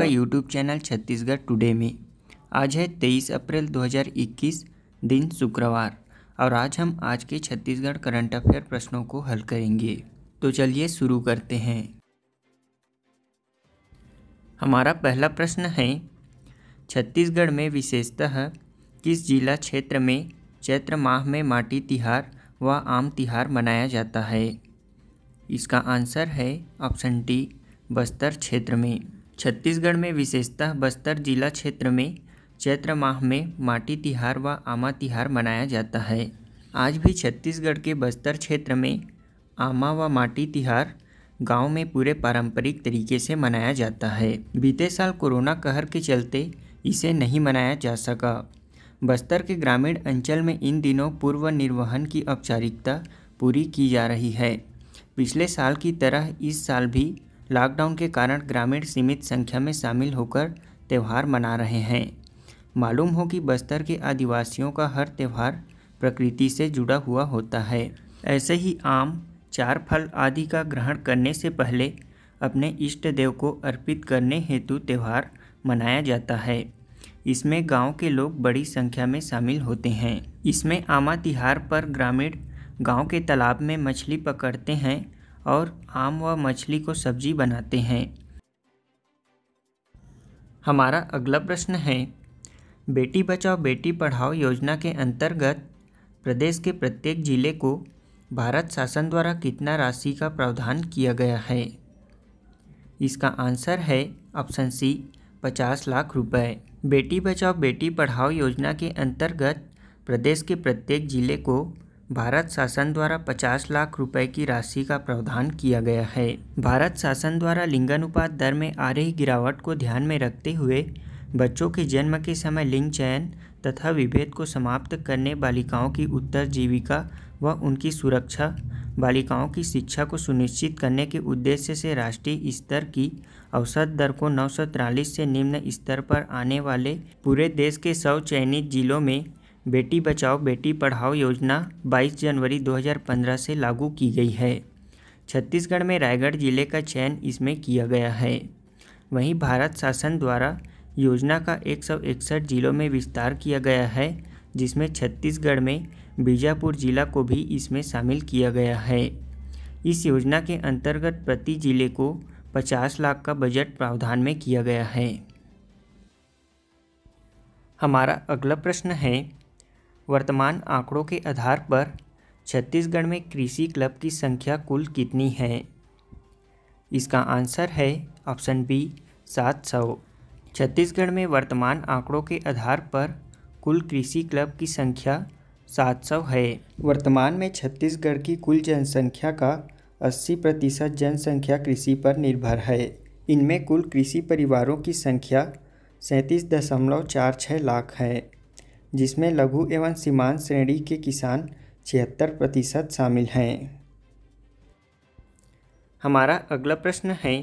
YouTube channel Chhattisgarh today में। आज है 23 अप्रैल 2021, दिन शुक्रवार, और आज हम आज के छत्तीसगढ़ करंट अफेयर प्रश्नों को हल करेंगे। तो चलिए शुरू करते हैं। हमारा पहला प्रश्न है, छत्तीसगढ़ में विशेषतः किस जिला क्षेत्र में चैत्र माह में माटी तिहार व आम तिहार मनाया जाता है? इसका आंसर है ऑप्शन डी, बस्तर क्षेत्र में। छत्तीसगढ़ में विशेषतः बस्तर जिला क्षेत्र में चैत्र माह में माटी तिहार व आमा तिहार मनाया जाता है। आज भी छत्तीसगढ़ के बस्तर क्षेत्र में आमा व माटी तिहार गांव में पूरे पारंपरिक तरीके से मनाया जाता है। बीते साल कोरोना कहर के चलते इसे नहीं मनाया जा सका। बस्तर के ग्रामीण अंचल में इन दिनों पूर्व निर्वहन की औपचारिकता पूरी की जा रही है। पिछले साल की तरह इस साल भी लॉकडाउन के कारण ग्रामीण सीमित संख्या में शामिल होकर त्यौहार मना रहे हैं। मालूम हो कि बस्तर के आदिवासियों का हर त्यौहार प्रकृति से जुड़ा हुआ होता है। ऐसे ही आम, चार फल आदि का ग्रहण करने से पहले अपने इष्ट देव को अर्पित करने हेतु त्यौहार मनाया जाता है। इसमें गांव के लोग बड़ी संख्या में शामिल होते हैं। इसमें आमा तिहार पर ग्रामीण गांव के तालाब में मछली पकड़ते हैं और आम व मछली को सब्जी बनाते हैं। हमारा अगला प्रश्न है, बेटी बचाओ बेटी पढ़ाओ योजना के अंतर्गत प्रदेश के प्रत्येक जिले को भारत शासन द्वारा कितना राशि का प्रावधान किया गया है? इसका आंसर है ऑप्शन सी, 50 लाख रुपए। बेटी बचाओ बेटी पढ़ाओ योजना के अंतर्गत प्रदेश के प्रत्येक जिले को भारत शासन द्वारा 50 लाख रुपए की राशि का प्रावधान किया गया है। भारत शासन द्वारा लिंगानुपात दर में आ रही गिरावट को ध्यान में रखते हुए बच्चों के जन्म के समय लिंग चयन तथा विभेद को समाप्त करने, बालिकाओं की उत्तरजीविका व उनकी सुरक्षा, बालिकाओं की शिक्षा को सुनिश्चित करने के उद्देश्य से राष्ट्रीय स्तर की औसत दर को 943 से निम्न स्तर पर आने वाले पूरे देश के 100 चयनित जिलों में बेटी बचाओ बेटी पढ़ाओ योजना 22 जनवरी 2015 से लागू की गई है। छत्तीसगढ़ में रायगढ़ जिले का चयन इसमें किया गया है। वहीं भारत शासन द्वारा योजना का 161 जिलों में विस्तार किया गया है, जिसमें छत्तीसगढ़ में बीजापुर जिला को भी इसमें शामिल किया गया है। इस योजना के अंतर्गत प्रति जिले को 50 लाख का बजट प्रावधान में किया गया है। हमारा अगला प्रश्न है, वर्तमान आंकड़ों के आधार पर छत्तीसगढ़ में कृषि क्लब की संख्या कुल कितनी है? इसका आंसर है ऑप्शन बी, 700। छत्तीसगढ़ में वर्तमान आंकड़ों के आधार पर कुल कृषि क्लब की संख्या 700 है। वर्तमान में छत्तीसगढ़ की कुल जनसंख्या का 80% जनसंख्या कृषि पर निर्भर है। इनमें कुल कृषि परिवारों की संख्या 37.46 लाख है, जिसमें लघु एवं सीमांत श्रेणी के किसान 76% शामिल हैं। हमारा अगला प्रश्न है,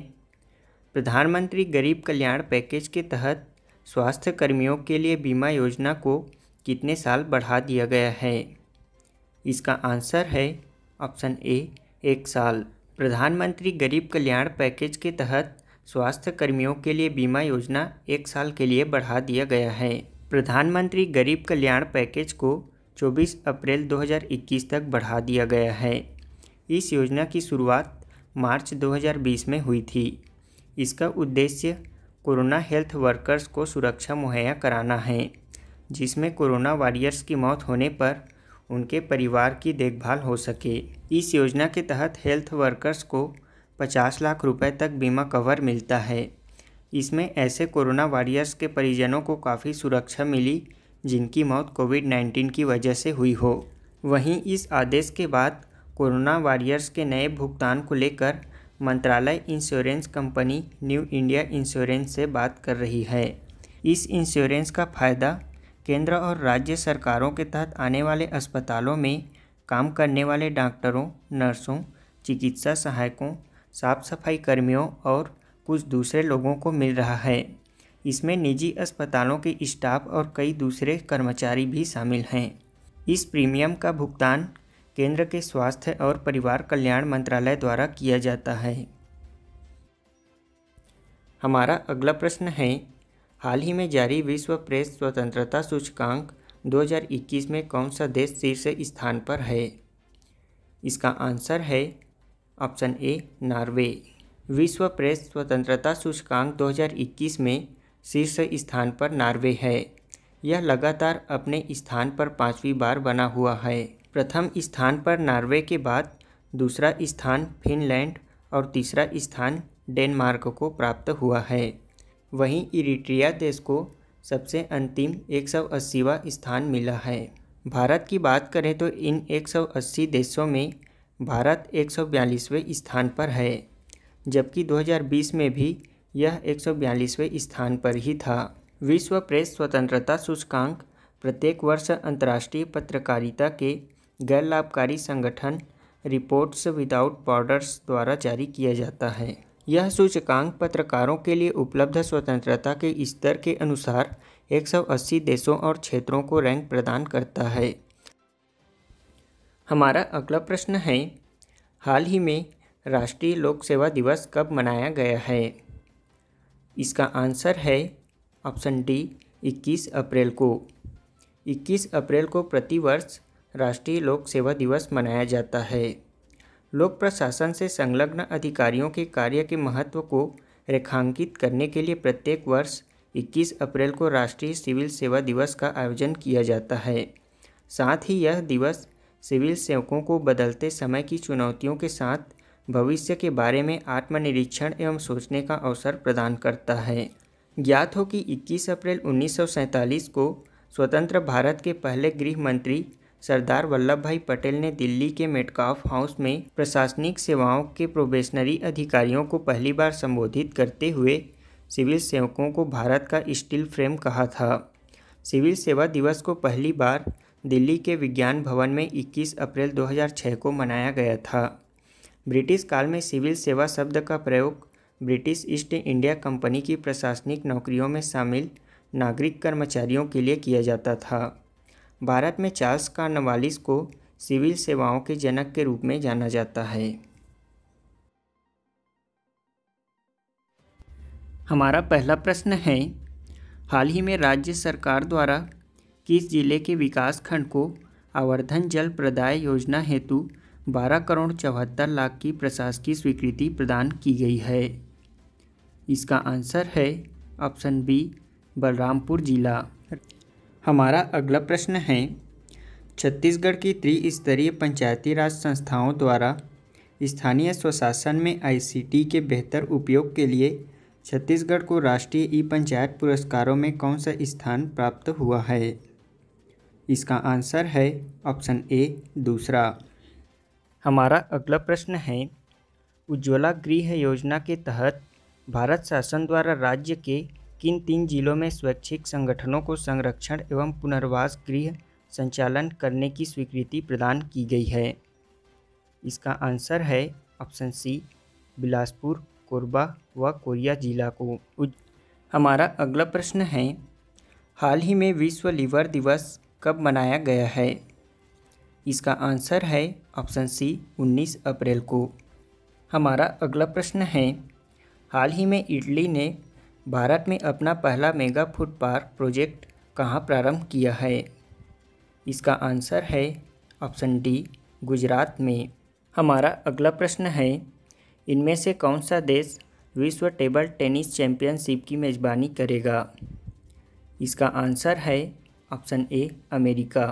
प्रधानमंत्री गरीब कल्याण पैकेज के तहत स्वास्थ्य कर्मियों के लिए बीमा योजना को कितने साल बढ़ा दिया गया है? इसका आंसर है ऑप्शन ए, 1 साल। प्रधानमंत्री गरीब कल्याण पैकेज के तहत स्वास्थ्य कर्मियों के लिए बीमा योजना 1 साल के लिए बढ़ा दिया गया है। प्रधानमंत्री गरीब कल्याण पैकेज को 24 अप्रैल 2021 तक बढ़ा दिया गया है। इस योजना की शुरुआत मार्च 2020 में हुई थी। इसका उद्देश्य कोरोना हेल्थ वर्कर्स को सुरक्षा मुहैया कराना है, जिसमें कोरोना वॉरियर्स की मौत होने पर उनके परिवार की देखभाल हो सके। इस योजना के तहत हेल्थ वर्कर्स को 50 लाख रुपए तक बीमा कवर मिलता है। इसमें ऐसे कोरोना वॉरियर्स के परिजनों को काफ़ी सुरक्षा मिली जिनकी मौत कोविड-19 की वजह से हुई हो। वहीं इस आदेश के बाद कोरोना वॉरियर्स के नए भुगतान को लेकर मंत्रालय insurance company new India insurance से बात कर रही है। इस इंश्योरेंस का फ़ायदा केंद्र और राज्य सरकारों के तहत आने वाले अस्पतालों में काम करने वाले डॉक्टरों, नर्सों, चिकित्सा सहायकों, साफ सफाई कर्मियों और कुछ दूसरे लोगों को मिल रहा है। इसमें निजी अस्पतालों के स्टाफ और कई दूसरे कर्मचारी भी शामिल हैं। इस प्रीमियम का भुगतान केंद्र के स्वास्थ्य और परिवार कल्याण मंत्रालय द्वारा किया जाता है। हमारा अगला प्रश्न है, हाल ही में जारी विश्व प्रेस स्वतंत्रता सूचकांक 2021 में कौन सा देश शीर्ष स्थान पर है? इसका आंसर है ऑप्शन ए नॉर्वे। विश्व प्रेस स्वतंत्रता सूचकांक 2021 में शीर्ष स्थान पर नॉर्वे है। यह लगातार अपने स्थान पर 5वीं बार बना हुआ है। प्रथम स्थान पर नॉर्वे के बाद दूसरा स्थान फिनलैंड और तीसरा स्थान डेनमार्क को प्राप्त हुआ है। वहीं इरिट्रिया देश को सबसे अंतिम 180वां स्थान मिला है। भारत की बात करें तो इन 180 देशों में भारत 142वें स्थान पर है, जबकि 2020 में भी यह 142वें स्थान पर ही था। विश्व प्रेस स्वतंत्रता सूचकांक प्रत्येक वर्ष अंतर्राष्ट्रीय पत्रकारिता के गैर लाभकारी संगठन रिपोर्ट्स विदाउट बॉर्डर्स द्वारा जारी किया जाता है। यह सूचकांक पत्रकारों के लिए उपलब्ध स्वतंत्रता के स्तर के अनुसार 180 देशों और क्षेत्रों को रैंक प्रदान करता है। हमारा अगला प्रश्न है, हाल ही में राष्ट्रीय लोक सेवा दिवस कब मनाया गया है? इसका आंसर है ऑप्शन डी 21 अप्रैल को। 21 अप्रैल को प्रतिवर्ष राष्ट्रीय लोक सेवा दिवस मनाया जाता है। लोक प्रशासन से संलग्न अधिकारियों के कार्य के महत्व को रेखांकित करने के लिए प्रत्येक वर्ष 21 अप्रैल को राष्ट्रीय सिविल सेवा दिवस का आयोजन किया जाता है। साथ ही यह दिवस सिविल सेवकों को बदलते समय की चुनौतियों के साथ भविष्य के बारे में आत्मनिरीक्षण एवं सोचने का अवसर प्रदान करता है। ज्ञात हो कि 21 अप्रैल 1947 को स्वतंत्र भारत के पहले गृह मंत्री सरदार वल्लभ भाई पटेल ने दिल्ली के मेटकाफ हाउस में प्रशासनिक सेवाओं के प्रोबेशनरी अधिकारियों को पहली बार संबोधित करते हुए सिविल सेवकों को भारत का स्टील फ्रेम कहा था। सिविल सेवा दिवस को पहली बार दिल्ली के विज्ञान भवन में 21 अप्रैल 2006 को मनाया गया था। ब्रिटिश काल में सिविल सेवा शब्द का प्रयोग ब्रिटिश ईस्ट इंडिया कंपनी की प्रशासनिक नौकरियों में शामिल नागरिक कर्मचारियों के लिए किया जाता था। भारत में चार्ल्स कॉर्नवालिस को सिविल सेवाओं के जनक के रूप में जाना जाता है। हमारा पहला प्रश्न है, हाल ही में राज्य सरकार द्वारा किस जिले के विकास खंड को आवर्धन जल प्रदाय योजना हेतु 12 करोड़ 74 लाख की प्रशासकीय स्वीकृति प्रदान की गई है? इसका आंसर है ऑप्शन बी बलरामपुर जिला। हमारा अगला प्रश्न है, छत्तीसगढ़ की त्रिस्तरीय पंचायती राज संस्थाओं द्वारा स्थानीय स्वशासन में ICT के बेहतर उपयोग के लिए छत्तीसगढ़ को राष्ट्रीय ई-पंचायत पुरस्कारों में कौन सा स्थान प्राप्त हुआ है? इसका आंसर है ऑप्शन ए दूसरा। हमारा अगला प्रश्न है, उज्ज्वला गृह योजना के तहत भारत शासन द्वारा राज्य के किन 3 जिलों में स्वैच्छिक संगठनों को संरक्षण एवं पुनर्वास गृह संचालन करने की स्वीकृति प्रदान की गई है? इसका आंसर है ऑप्शन सी बिलासपुर, कोरबा व कोरिया जिला को। हमारा अगला प्रश्न है, हाल ही में विश्व लीवर दिवस कब मनाया गया है? इसका आंसर है ऑप्शन सी 19 अप्रैल को। हमारा अगला प्रश्न है, हाल ही में इटली ने भारत में अपना पहला मेगा फूड पार्क प्रोजेक्ट कहाँ प्रारंभ किया है? इसका आंसर है ऑप्शन डी गुजरात में। हमारा अगला प्रश्न है, इनमें से कौन सा देश विश्व टेबल टेनिस चैंपियनशिप की मेज़बानी करेगा? इसका आंसर है ऑप्शन ए अमेरिका।